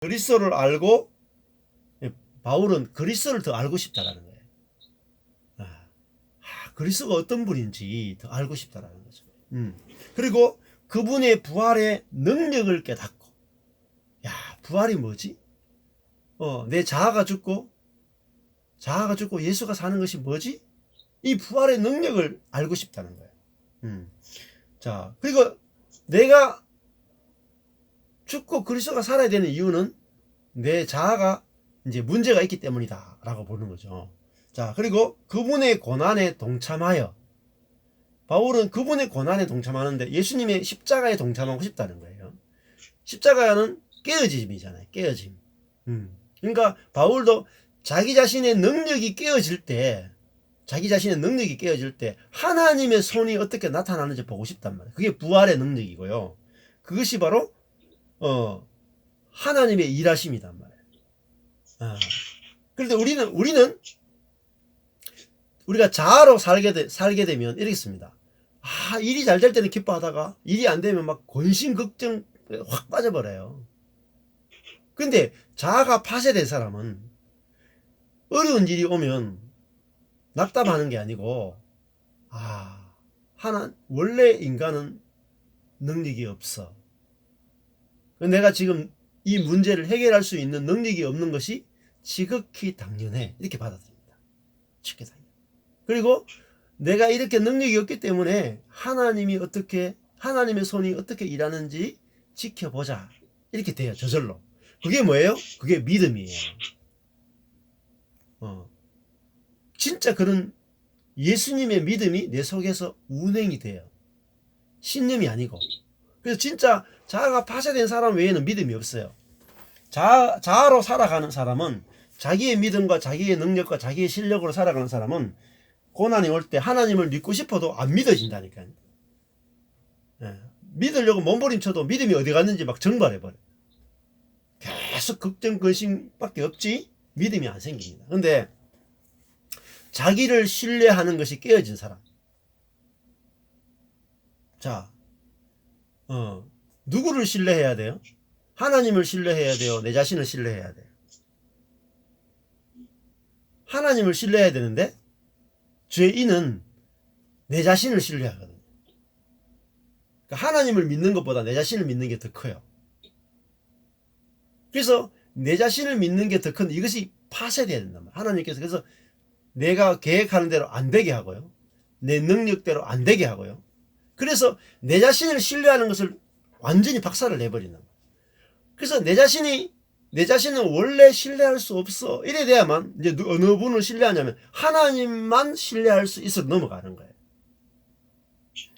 그리스도를 알고 바울은 그리스도를 더 알고 싶다라는 거예요. 그리스도가 어떤 분인지 더 알고 싶다라는 거죠. 그리고 그분의 부활의 능력을 깨닫고, 야, 부활이 뭐지? 내 자아가 죽고 예수가 사는 것이 뭐지? 이 부활의 능력을 알고 싶다는 거예요. 자, 그리고 내가 죽고 그리스도가 살아야 되는 이유는 내 자아가 이제 문제가 있기 때문이다 라고 보는 거죠. 자, 그리고 그분의 고난에 동참하여, 바울은 그분의 고난에 동참하는데 예수님의 십자가에 동참하고 싶다는 거예요. 십자가는 깨어짐이잖아요. 깨어짐. 그러니까 바울도 자기 자신의 능력이 깨어질 때, 하나님의 손이 어떻게 나타나는지 보고 싶단 말이에요. 그게 부활의 능력이고요. 그것이 바로 하나님의 일하심이단 말이에요. 그런데 우리가 자아로 살게 되면 이렇습니다. 일이 잘 될 때는 기뻐하다가 일이 안 되면 막 근심 걱정 확 빠져버려요. 근데 자아가 파쇄된 사람은 어려운 일이 오면 낙담하는 게 아니고, 원래 인간은 능력이 없어. 내가 지금 이 문제를 해결할 수 있는 능력이 없는 것이 지극히 당연해. 이렇게 받아들입니다. 쉽게 당연. 그리고 내가 이렇게 능력이 없기 때문에 하나님의 손이 어떻게 일하는지 지켜보자. 이렇게 돼요. 저절로. 그게 뭐예요? 그게 믿음이에요. 진짜 그런 예수님의 믿음이 내 속에서 운행이 돼요. 신념이 아니고. 그래서 진짜 자아가 파쇄된 사람 외에는 믿음이 없어요. 자아로 살아가는 사람은, 자기의 믿음과 자기의 능력과 자기의 실력으로 살아가는 사람은 고난이 올 때 하나님을 믿고 싶어도 안 믿어진다니까요. 믿으려고 몸부림쳐도 믿음이 어디 갔는지 막 증발해버려요. 계속 걱정 근심밖에 없지 믿음이 안 생깁니다. 근데 자기를 신뢰하는 것이 깨어진 사람, 자, 누구를 신뢰해야 돼요? 하나님을 신뢰해야 돼요? 내 자신을 신뢰해야 돼요? 하나님을 신뢰해야 되는데 죄인은 내 자신을 신뢰하거든요. 그러니까 하나님을 믿는 것보다 내 자신을 믿는 게 더 커요. 그래서 내 자신을 믿는 게 더 큰, 이것이 파쇄돼야 된단 말이에요. 하나님께서 그래서 내가 계획하는 대로 안 되게 하고요, 내 능력대로 안 되게 하고요, 그래서 내 자신을 신뢰하는 것을 완전히 박살을 내버린단 말이에요. 그래서 내 자신은 원래 신뢰할 수 없어. 이래 돼야만 이제 어느 분을 신뢰하냐면 하나님만 신뢰할 수 있어 넘어가는 거예요.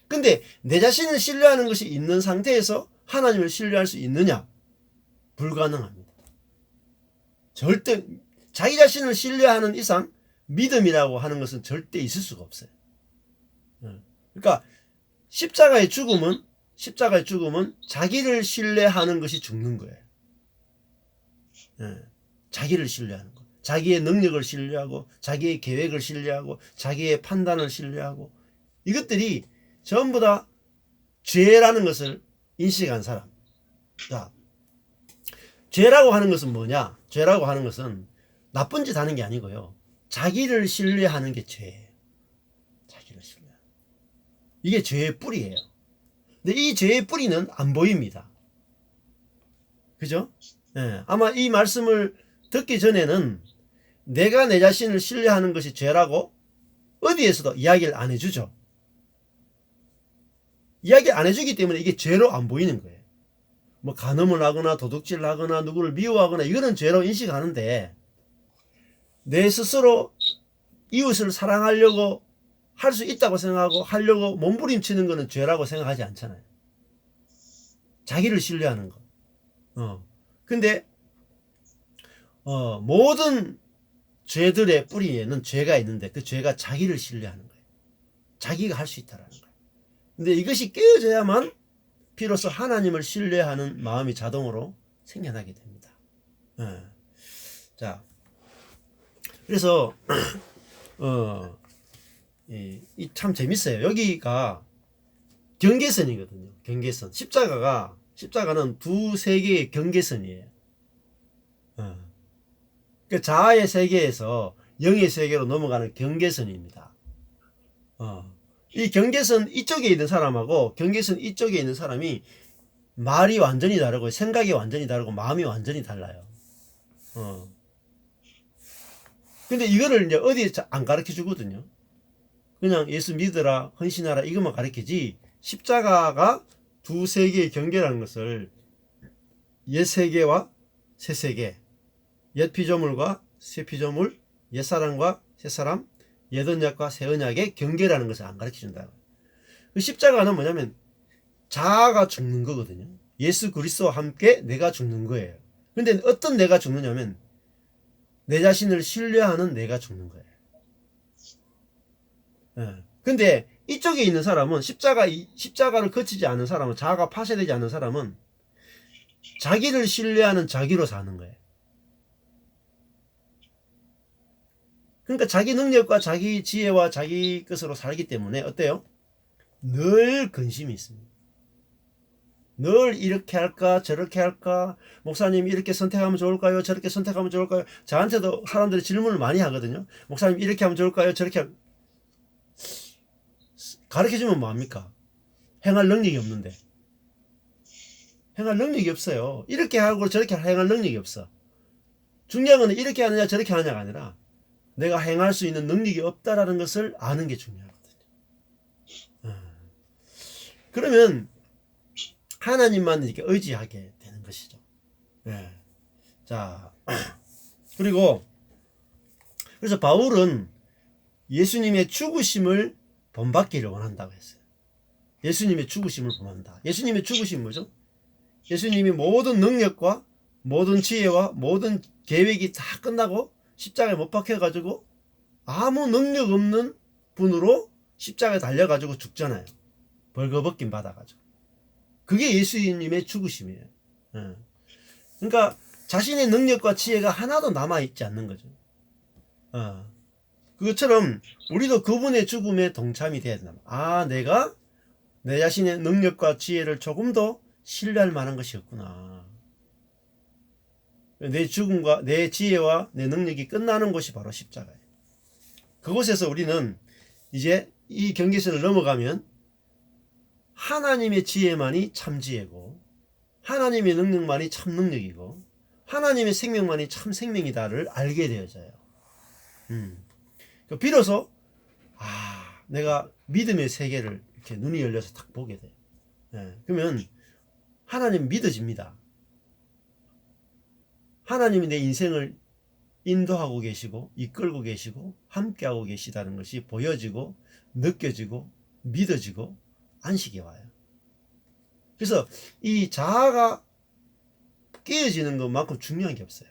근데 내 자신을 신뢰하는 것이 있는 상태에서 하나님을 신뢰할 수 있느냐? 불가능합니다. 절대 자기 자신을 신뢰하는 이상 믿음이라고 하는 것은 절대 있을 수가 없어요. 그러니까 십자가의 죽음은 자기를 신뢰하는 것이 죽는 거예요. 자기를 신뢰하는 것, 자기의 능력을 신뢰하고, 자기의 계획을 신뢰하고, 자기의 판단을 신뢰하고, 이것들이 전부 다 죄라는 것을 인식한 사람. 자, 죄라고 하는 것은 뭐냐? 죄라고 하는 것은 나쁜 짓 하는 게 아니고요, 자기를 신뢰하는 게 죄예요. 자기를 신뢰하는. 이게 죄의 뿌리예요. 근데 이 죄의 뿌리는 안 보입니다. 그죠? 아마 이 말씀을 듣기 전에는 내가 내 자신을 신뢰하는 것이 죄라고 어디에서도 이야기를 안 해주죠. 이야기 안 해주기 때문에 이게 죄로 안 보이는 거예요. 뭐 간음을 하거나 도둑질을 하거나 누구를 미워하거나 이거는 죄로 인식하는데, 내 스스로 이웃을 사랑하려고 할 수 있다고 생각하고 하려고 몸부림치는 거는 죄라고 생각하지 않잖아요. 자기를 신뢰하는 거. 근데 모든 죄들의 뿌리에는 죄가 있는데 그 죄가 자기를 신뢰하는 거예요. 자기가 할 수 있다라는 거예요. 근데 이것이 깨어져야만 비로소 하나님을 신뢰하는 마음이 자동으로 생겨나게 됩니다. 자, 그래서 참 재밌어요. 여기가 경계선이거든요. 경계선. 십자가는 두세 개의 경계선이에요. 어. 그 자아의 세계에서 영의 세계로 넘어가는 경계선입니다. 이 경계선 이쪽에 있는 사람하고 경계선 이쪽에 있는 사람이 말이 완전히 다르고 생각이 완전히 다르고 마음이 완전히 달라요. 근데 이거를 이제 어디에 안 가르쳐 주거든요. 그냥 예수 믿으라, 헌신하라 이것만 가르치지 십자가가 두 세계의 경계라는 것을 옛 세계와 새 세계, 옛 피조물과 새 피조물, 옛 사람과 새 사람, 옛 언약과 새 언약의 경계라는 것을 안 가르쳐 준다. 그 십자가는 뭐냐면 자아가 죽는 거거든요. 예수 그리스도와 함께 내가 죽는 거예요. 근데 어떤 내가 죽느냐면 내 자신을 신뢰하는 내가 죽는 거예요. 근데 이쪽에 있는 사람은 십자가를 거치지 않은 사람은, 자아가 파쇄되지 않은 사람은 자기를 신뢰하는 자기로 사는 거예요. 그러니까 자기 능력과 자기 지혜와 자기 것으로 살기 때문에 어때요? 늘 근심이 있습니다. 늘 이렇게 할까 저렇게 할까, 목사님 이렇게 선택하면 좋을까요 저렇게 선택하면 좋을까요. 저한테도 사람들이 질문을 많이 하거든요. 목사님 이렇게 하면 좋을까요 저렇게 하면. 가르쳐주면 뭐합니까? 행할 능력이 없는데. 행할 능력이 없어요. 이렇게 하고 저렇게 행할 능력이 없어. 중요한 건 이렇게 하느냐 저렇게 하느냐가 아니라 내가 행할 수 있는 능력이 없다라는 것을 아는 게 중요하거든요. 그러면 하나님만 이렇게 의지하게 되는 것이죠. 자, 그리고 그래서 바울은 예수님의 죽으심을 본받기를 원한다고 했어요. 예수님의 죽으심을 본한다. 예수님의 죽으심 뭐죠? 예수님이 모든 능력과 모든 지혜와 모든 계획이 다 끝나고 십자가에 못 박혀가지고 아무 능력 없는 분으로 십자가에 달려가지고 죽잖아요. 벌거벗김 받아가지고. 그게 예수님의 죽으심이에요. 그러니까 자신의 능력과 지혜가 하나도 남아있지 않는 거죠. 그것처럼 우리도 그분의 죽음에 동참이 돼야 된다. 아, 내가 내 자신의 능력과 지혜를 조금 더 신뢰할 만한 것이 없구나. 내 죽음과 내 지혜와 내 능력이 끝나는 곳이 바로 십자가예요. 그곳에서 우리는 이제 이 경계선을 넘어가면 하나님의 지혜만이 참 지혜고 하나님의 능력만이 참 능력이고 하나님의 생명만이 참 생명이다를 알게 되어져요. 비로소 내가 믿음의 세계를 이렇게 눈이 열려서 딱 보게 돼요. 그러면 하나님 믿어집니다. 하나님이 내 인생을 인도하고 계시고 이끌고 계시고 함께하고 계시다는 것이 보여지고 느껴지고 믿어지고 안식이 와요. 그래서 이 자아가 깨어지는 것만큼 중요한 게 없어요.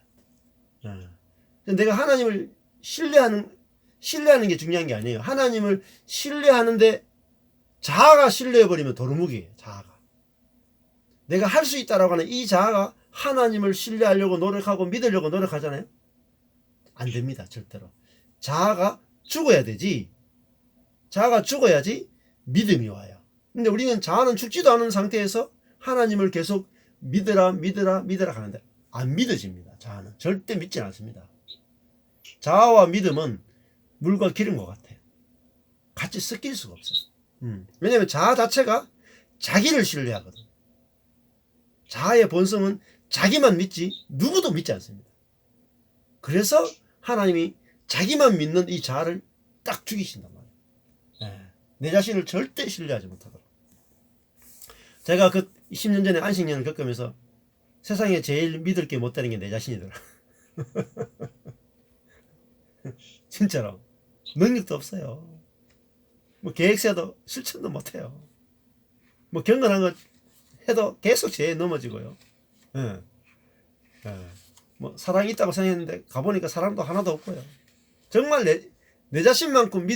내가 하나님을 신뢰하는 게 중요한 게 아니에요. 하나님을 신뢰하는데 자아가 신뢰해버리면 도루묵이에요. 자아가. 내가 할 수 있다라고 하는 이 자아가 하나님을 신뢰하려고 노력하고 믿으려고 노력하잖아요. 안 됩니다. 절대로. 자아가 죽어야 되지. 자아가 죽어야지 믿음이 와요. 근데 우리는 자아는 죽지도 않은 상태에서 하나님을 계속 믿으라 하는데 안 믿어집니다. 자아는 절대 믿지 않습니다. 자아와 믿음은 물과 기름과 같아요. 같이 섞일 수가 없어요. 왜냐하면 자아 자체가 자기를 신뢰하거든. 자아의 본성은 자기만 믿지 누구도 믿지 않습니다. 그래서 하나님이 자기만 믿는 이 자아를 딱 죽이신단 말이에요. 내 자신을 절대 신뢰하지 못하더라. 제가 그 10년 전에 안식년을 겪으면서 세상에 제일 믿을 게 못 되는 게 내 자신이더라. 진짜로. 능력도 없어요. 뭐 계획세도 실천도 못해요. 뭐 경건한 거 해도 계속 죄에 넘어지고요. 뭐 사랑이 있다고 생각했는데 가보니까 사랑도 하나도 없고요. 정말 내 자신만큼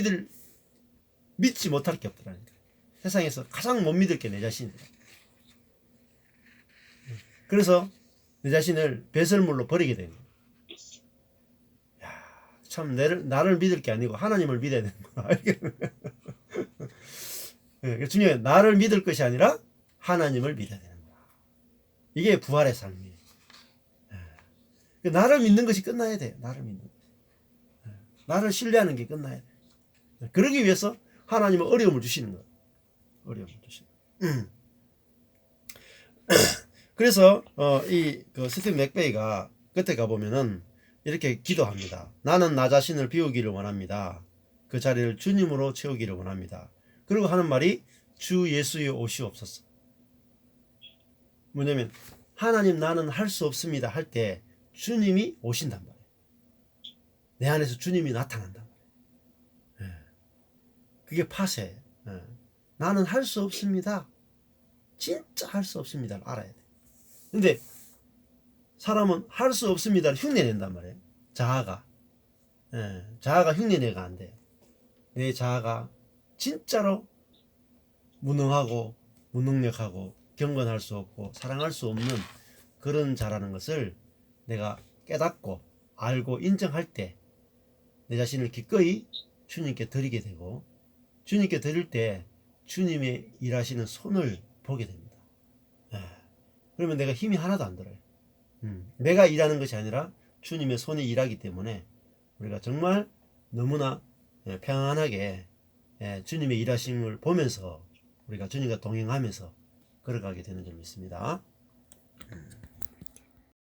믿지 못할 게 없더라니까. 세상에서 가장 못 믿을 게 내 자신이더라. 그래서 내 자신을 배설물로 버리게 되는 거예요. 참 나를 믿을 게 아니고 하나님을 믿어야 되는구나. 중요해요. 나를 믿을 것이 아니라 하나님을 믿어야 되는구나. 이게 부활의 삶이에요. 나를 믿는 것이 끝나야 돼요. 나를 믿는 것. 나를 신뢰하는 게 끝나야 돼. 그러기 위해서 하나님은 어려움을 주시는 거예요. 어려움을 주시는 거예요. 그래서 그 스티븐 맥베이가 끝에 가보면은 이렇게 기도합니다. 나는 나 자신을 비우기를 원합니다. 그 자리를 주님으로 채우기를 원합니다. 그리고 하는 말이 주 예수의 오시옵소서. 뭐냐면 하나님 나는 할 수 없습니다 할 때 주님이 오신단 말이에요. 내 안에서 주님이 나타난단 말이에요. 그게 파쇄예요. 나는 할 수 없습니다. 진짜 할 수 없습니다를 알아야 돼. 근데 사람은 할 수 없습니다를 흉내낸단 말이에요. 자아가. 자아가 흉내내가 안 돼요. 내 자아가 진짜로 무능하고 무능력하고 경건할 수 없고 사랑할 수 없는 그런 자라는 것을 내가 깨닫고 알고 인정할 때 내 자신을 기꺼이 주님께 드리게 되고 주님께 드릴 때 주님의 일하시는 손을 보게 됩니다. 그러면 내가 힘이 하나도 안 들어요. 내가 일하는 것이 아니라 주님의 손이 일하기 때문에 우리가 정말 너무나 평안하게 주님의 일하심을 보면서 우리가 주님과 동행하면서 걸어가게 되는 줄 믿습니다.